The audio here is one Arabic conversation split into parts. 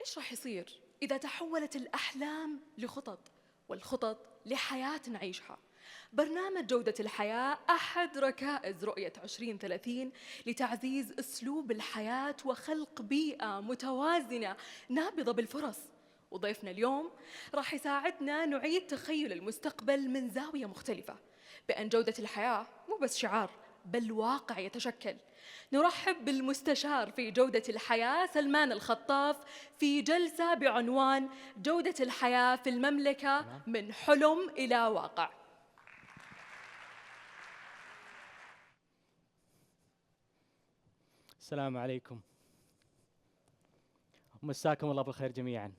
إيش راح يصير إذا تحولت الأحلام لخطط والخطط لحياة نعيشها؟ برنامج جودة الحياة أحد ركائز رؤية 2030 لتعزيز أسلوب الحياة وخلق بيئة متوازنة نابضة بالفرص. وضيفنا اليوم راح يساعدنا نعيد تخيل المستقبل من زاوية مختلفة، بأن جودة الحياة مو بس شعار بل واقع يتشكل. نرحب بالمستشار في جودة الحياة سلمان الخطاف في جلسة بعنوان جودة الحياة في المملكة تمام. من حلم إلى واقع. السلام عليكم، ومساكم الله بالخير جميعا.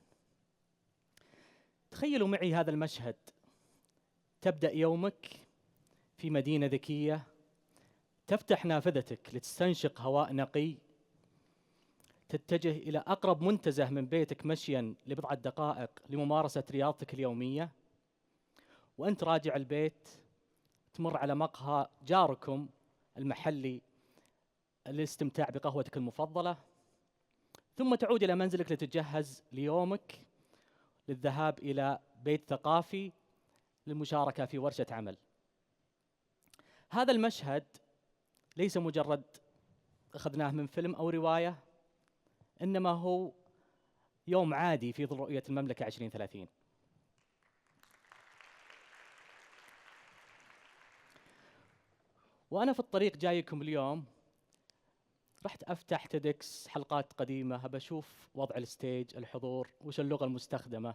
تخيلوا معي هذا المشهد: تبدأ يومك في مدينة ذكية، تفتح نافذتك لتستنشق هواء نقي، تتجه إلى أقرب منتزه من بيتك مشيا لبضعة دقائق لممارسة رياضتك اليومية، وأنت راجع البيت تمر على مقهى جاركم المحلي للاستمتاع بقهوتك المفضلة، ثم تعود إلى منزلك لتتجهز ليومك للذهاب إلى بيت ثقافي للمشاركة في ورشة عمل. هذا المشهد ليس مجرد أخذناه من فيلم أو رواية، إنما هو يوم عادي في ظل رؤية المملكة 2030. وأنا في الطريق جايكم اليوم رحت أفتح تيدكس حلقات قديمة، بشوف وضع الستيج، الحضور، وش اللغة المستخدمة.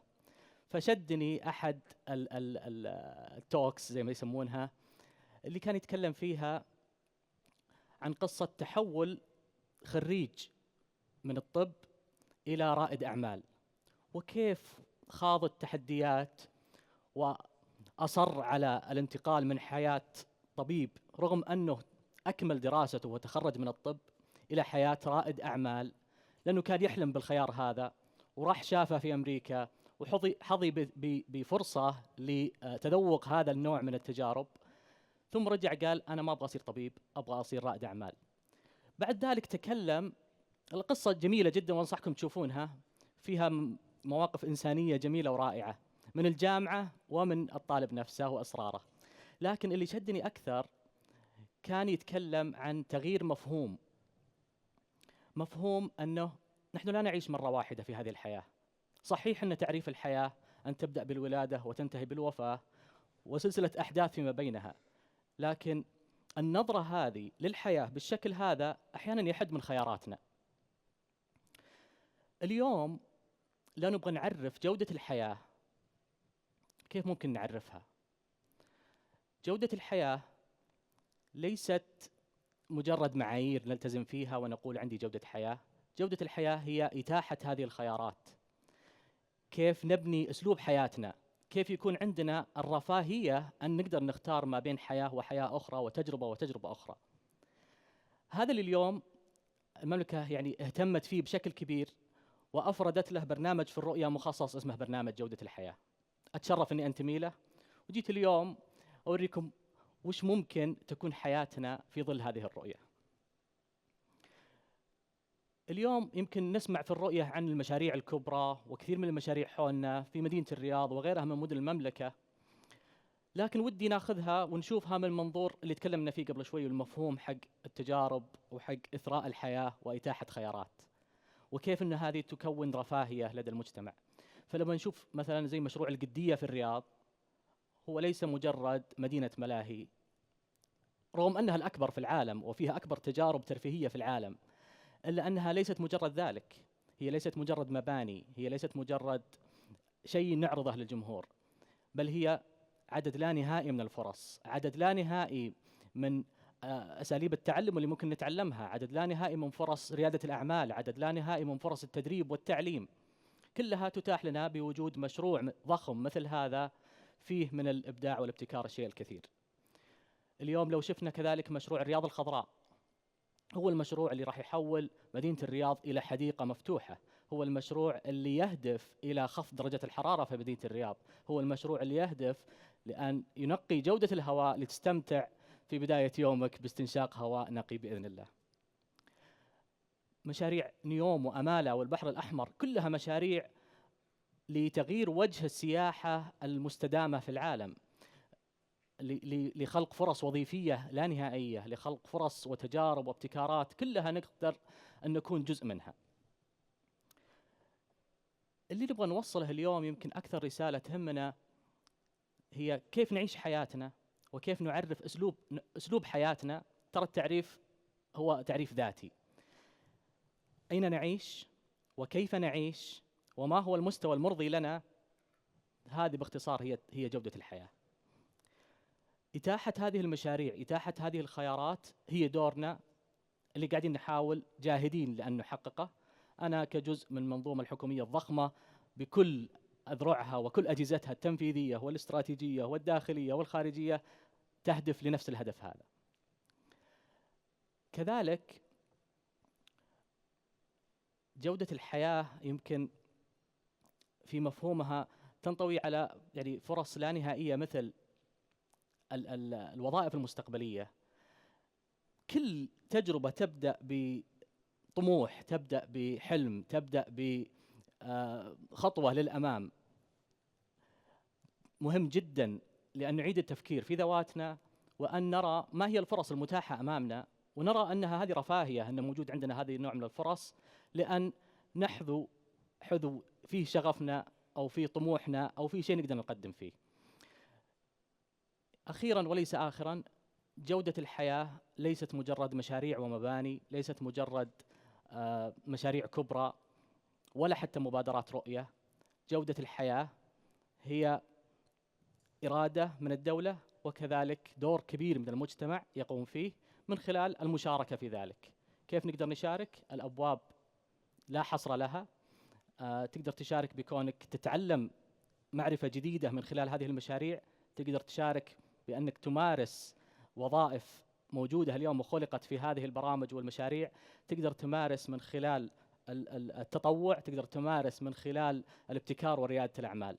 فشدني أحد التوكس زي ما يسمونها، اللي كان يتكلم فيها عن قصة تحول خريج من الطب إلى رائد أعمال، وكيف خاض التحديات وأصر على الانتقال من حياة طبيب رغم أنه أكمل دراسته وتخرج من الطب إلى حياة رائد أعمال، لأنه كان يحلم بالخيار هذا وراح شافه في أمريكا وحظي بفرصة لتذوق هذا النوع من التجارب، ثم رجع قال أنا ما أبغى أصير طبيب، أبغى أصير رائد أعمال. بعد ذلك تكلم، القصة جميلة جدا وأنصحكم تشوفونها، فيها مواقف إنسانية جميلة ورائعة من الجامعة ومن الطالب نفسه وأسراره. لكن اللي شدني أكثر كان يتكلم عن تغيير مفهوم أنه نحن لا نعيش مرة واحدة في هذه الحياة. صحيح أن تعريف الحياة أن تبدأ بالولادة وتنتهي بالوفاة وسلسلة أحداث فيما بينها، لكن النظرة هذه للحياة بالشكل هذا أحيانا يحد من خياراتنا. اليوم لا نبغى نعرف جودة الحياة، كيف ممكن نعرفها؟ جودة الحياة ليست مجرد معايير نلتزم فيها ونقول عندي جودة حياة. جودة الحياة هي إتاحة هذه الخيارات، كيف نبني أسلوب حياتنا، كيف يكون عندنا الرفاهية أن نقدر نختار ما بين حياة وحياة أخرى وتجربة أخرى. هذا اللي اليوم المملكة يعني اهتمت فيه بشكل كبير، وأفردت له برنامج في الرؤية مخصص اسمه برنامج جودة الحياة. أتشرف أني أنتمي له، وجيت اليوم أوريكم وش ممكن تكون حياتنا في ظل هذه الرؤية. اليوم يمكن نسمع في الرؤية عن المشاريع الكبرى، وكثير من المشاريع حولنا في مدينة الرياض وغيرها من مدن المملكة، لكن ودي ناخذها ونشوفها من المنظور اللي تكلمنا فيه قبل شوي، المفهوم حق التجارب وحق إثراء الحياة وإتاحة خيارات، وكيف أن هذه تكون رفاهية لدى المجتمع. فلما نشوف مثلا زي مشروع القدية في الرياض، هو ليس مجرد مدينة ملاهي، رغم أنها الأكبر في العالم وفيها أكبر تجارب ترفيهية في العالم، إلا أنها ليست مجرد ذلك. هي ليست مجرد مباني، هي ليست مجرد شيء نعرضه للجمهور، بل هي عدد لا نهائي من الفرص، عدد لا نهائي من أساليب التعلم اللي ممكن نتعلمها، عدد لا نهائي من فرص ريادة الأعمال، عدد لا نهائي من فرص التدريب والتعليم، كلها تتاح لنا بوجود مشروع ضخم مثل هذا فيه من الإبداع والابتكار الشيء الكثير. اليوم لو شفنا كذلك مشروع الرياض الخضراء، هو المشروع اللي راح يحول مدينة الرياض إلى حديقة مفتوحة، هو المشروع اللي يهدف إلى خفض درجة الحرارة في مدينة الرياض، هو المشروع اللي يهدف لأن ينقي جودة الهواء لتستمتع في بداية يومك باستنشاق هواء نقي بإذن الله. مشاريع نيوم وأمالة والبحر الأحمر كلها مشاريع لتغيير وجه السياحة المستدامة في العالم، لخلق فرص وظيفية لا نهائية، لخلق فرص وتجارب وابتكارات كلها نقدر أن نكون جزء منها. اللي نبغى نوصله اليوم يمكن أكثر رسالة تهمنا هي كيف نعيش حياتنا وكيف نعرف أسلوب حياتنا. ترى التعريف هو تعريف ذاتي. أين نعيش وكيف نعيش وما هو المستوى المرضي لنا، هذه باختصار هي جودة الحياة. إتاحة هذه المشاريع، إتاحة هذه الخيارات هي دورنا اللي قاعدين نحاول جاهدين لأن نحققه. أنا كجزء من المنظومة الحكومية الضخمة بكل أذرعها وكل أجهزتها التنفيذية والاستراتيجية والداخلية والخارجية تهدف لنفس الهدف هذا. كذلك جودة الحياة يمكن في مفهومها تنطوي على يعني فرص لا نهائية، مثل الوظائف المستقبلية. كل تجربة تبدأ بطموح، تبدأ بحلم، تبدأ بخطوة للأمام. مهم جدا لأن نعيد التفكير في ذواتنا وأن نرى ما هي الفرص المتاحة أمامنا، ونرى أنها هذه رفاهية أن موجود عندنا هذه النوع من الفرص، لأن نحذو في شغفنا أو في طموحنا أو في شيء نقدر نقدم فيه. أخيراً وليس آخراً، جودة الحياة ليست مجرد مشاريع ومباني، ليست مجرد مشاريع كبرى ولا حتى مبادرات رؤية. جودة الحياة هي إرادة من الدولة وكذلك دور كبير من المجتمع يقوم فيه من خلال المشاركة في ذلك. كيف نقدر نشارك؟ الأبواب لا حصر لها. تقدر تشارك بكونك تتعلم معرفة جديدة من خلال هذه المشاريع، تقدر تشارك بأنك تمارس وظائف موجودة اليوم وخلقت في هذه البرامج والمشاريع، تقدر تمارس من خلال التطوع، تقدر تمارس من خلال الابتكار وريادة الأعمال.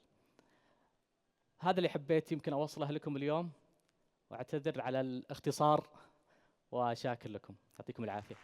هذا اللي حبيت يمكن أوصله لكم اليوم، وأعتذر على الاختصار وشاكر لكم. يعطيكم العافية.